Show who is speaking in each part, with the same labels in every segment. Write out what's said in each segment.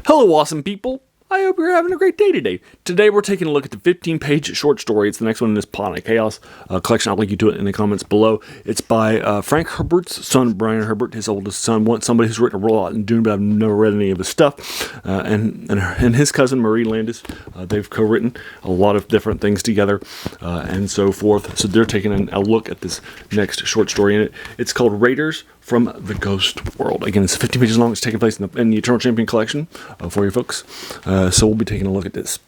Speaker 1: Hello, awesome people. I hope you're having a great day today. Today we're taking a look at the 15-page short story. It's the next one in this Pawn of Chaos collection. I'll link you to it in the comments below. It's by Frank Herbert's son, Brian Herbert, his oldest son. Somebody who's written a lot in Dune, but I've never read any of his stuff. And his cousin, Marie Landis, they've co-written a lot of different things together and so forth. So they're taking a look at this next short story in it. It's called Raiders from the Ghost World. Again, it's 15 pages long. It's taking place in the Eternal Champion collection for you folks. So we'll be taking a look at this.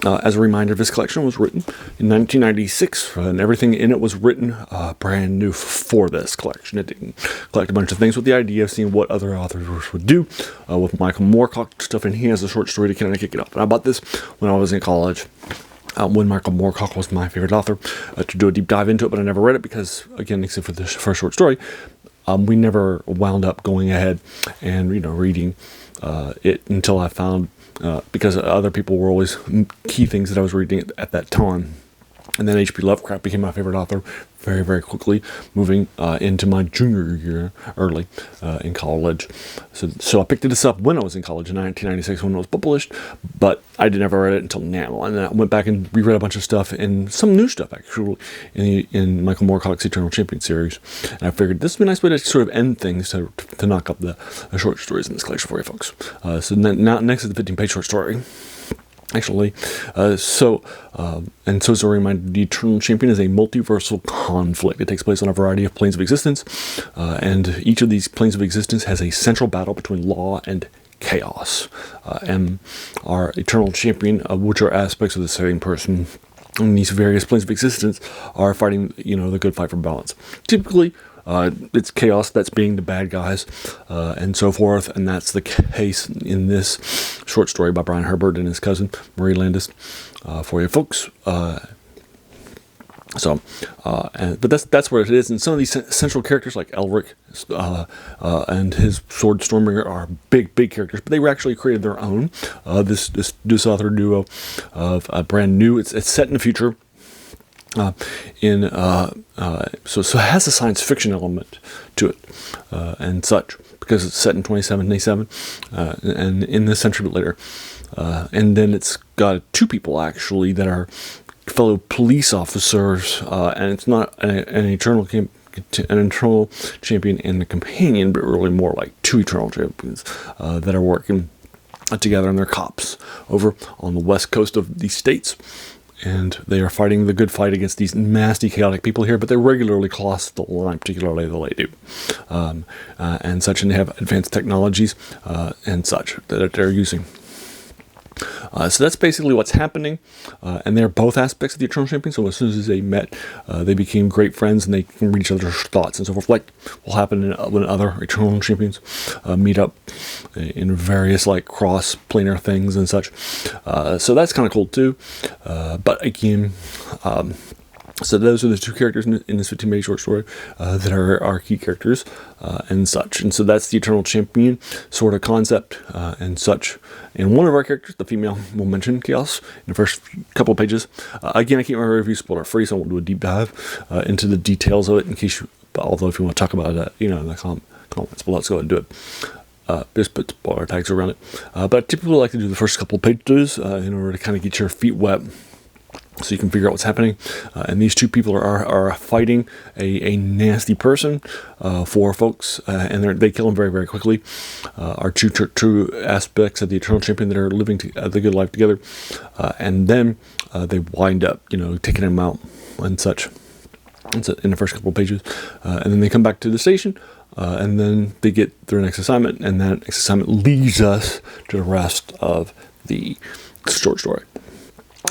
Speaker 1: As a reminder, this collection was written in 1996, and everything in it was written brand new for this collection. It didn't collect a bunch of things with the idea of seeing what other authors would do with Michael Moorcock stuff, and he has a short story to kind of kick it up. And I bought this when I was in college. When Michael Moorcock was my favorite author, to do a deep dive into it, but I never read it because, again, except for the first short story, we never wound up going ahead and reading it until I found, because other people were always key things that I was reading at that time. And then H.P. Lovecraft became my favorite author very, very quickly, moving into my junior year, early in college. So I picked this up when I was in college in 1996 when it was published, but I never read it until now. And then I went back and reread a bunch of stuff, and some new stuff, actually, in Michael Moorcock's Eternal Champion series. And I figured this would be a nice way to sort of end things, to knock up the short stories in this collection for you folks. So now, next is the 15-page short story. Actually, so as a reminder, the Eternal Champion is a multiversal conflict. It takes place on a variety of planes of existence, and each of these planes of existence has a central battle between law and chaos. And our Eternal Champion, which are aspects of the same person in these various planes of existence, are fighting, the good fight for balance. Typically, it's chaos that's being the bad guys, and so forth, and that's the case in this short story by Brian Herbert and his cousin Marie Landis for you folks. But that's where it is. And some of these central characters, like Elric and his sword Stormbringer, are big characters, but they were actually created their own. This author duo of brand new. It's set in the future. So it has a science fiction element to it, and such, because it's set in 2787, and in this century, but later. And then it's got two people actually that are fellow police officers, and it's not an eternal champion and a companion, but really more like two eternal champions that are working together, and they're cops over on the west coast of these states. And they are fighting the good fight against these nasty, chaotic people here, but they regularly cross the line, particularly the do, and such, and they have advanced technologies and such that they're using. So that's basically what's happening, and they're both aspects of the Eternal Champion. So as soon as they met, they became great friends, and they can read each other's thoughts and so forth, like will happen when other Eternal Champions meet up in various cross-planar things and such. So that's kind of cool too. But again, so those are the two characters in this 15-page short story that are our key characters and such. And so that's the Eternal Champion sort of concept and such. And one of our characters, the female, will mention Chaos in the first couple of pages. Again, I keep my review spoiler free, so I won't do a deep dive into the details of it in case you, although if you want to talk about it, in the comments below, let's go ahead and do it. Just put spoiler tags around it. But I typically like to do the first couple of pages in order to kind of get your feet wet, so you can figure out what's happening. And these two people are fighting a nasty person for folks, and they kill him very, very quickly. Are two true aspects of the Eternal Champion that are living the good life together. And then they wind up, taking him out and such. In the first couple of pages. And then they come back to the station, and then they get their next assignment, and that next assignment leads us to the rest of the short story.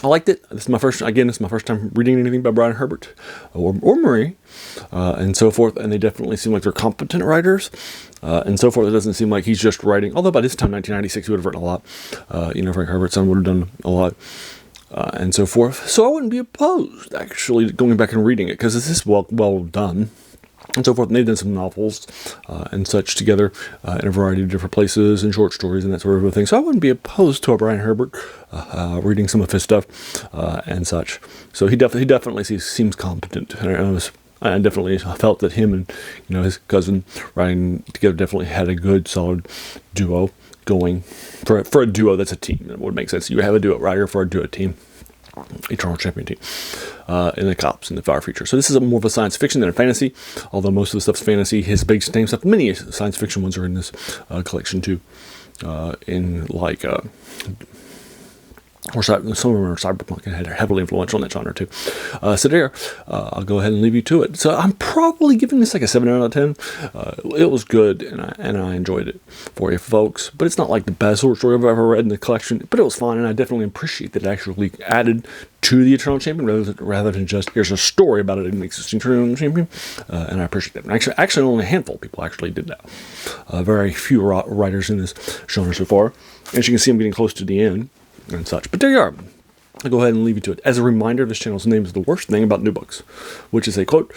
Speaker 1: I liked it. This is my first time reading anything by Brian Herbert or Marie, and so forth. And they definitely seem like they're competent writers, and so forth. It doesn't seem like he's just writing. Although by this time, 1996, he would have written a lot. Frank Herbert's son would have done a lot, and so forth. So I wouldn't be opposed actually going back and reading it, because this is well done. And so forth. And they've done some novels and such together in a variety of different places, and short stories and that sort of thing. So I wouldn't be opposed to a Brian Herbert reading some of his stuff and such. So he definitely seems competent. And I definitely felt that him and his cousin writing together definitely had a good, solid duo going for a duo that's a team. It would make sense. You have a duo writer for a duo team. Eternal Champion team in the cops in the far future. So this is more of a science fiction than a fantasy, although most of the stuff's fantasy. His big name stuff, many science fiction ones are in this collection too. In like or some of them are cyberpunk and heavily influential in that genre too. So there, I'll go ahead and leave you to it. So I'm probably giving this like a 7 out of 10. It was good, and I enjoyed it for you folks. But it's not like the best short story I've ever read in the collection. But it was fun, and I definitely appreciate that it actually added to the Eternal Champion rather than just here's a story about it in the existing Eternal Champion. And I appreciate that. And actually, only a handful of people actually did that. Very few writers in this genre so far. As you can see, I'm getting close to the end and such. But there you are. I'll go ahead and leave you to it. As a reminder, this channel's name is The Worst Thing About New Books, which is a quote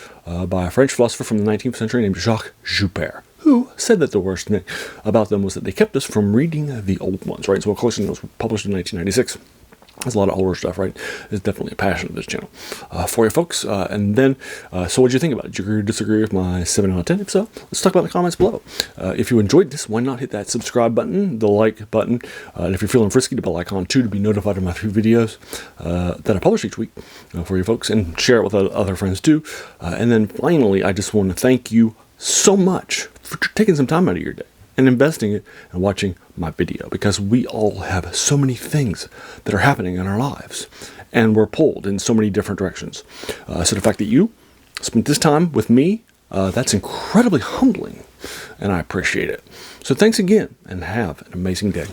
Speaker 1: by a French philosopher from the 19th century named Jacques Joubert, who said that the worst thing about them was that they kept us from reading the old ones, right? So a collection that was published in 1996. There's a lot of older stuff, right? It's definitely a passion of this channel for you folks. And then, so what did you think about it? Did you agree or disagree with my 7 out of 10? If so, let's talk about it in the comments below. If you enjoyed this, why not hit that subscribe button, the like button, and if you're feeling frisky, the bell icon too, to be notified of my 3 videos that I publish each week for you folks, and share it with other friends too. And then finally, I just want to thank you so much for taking some time out of your day and investing it and watching my video, because we all have so many things that are happening in our lives and we're pulled in so many different directions. So the fact that you spent this time with me, that's incredibly humbling, and I appreciate it. So thanks again, and have an amazing day.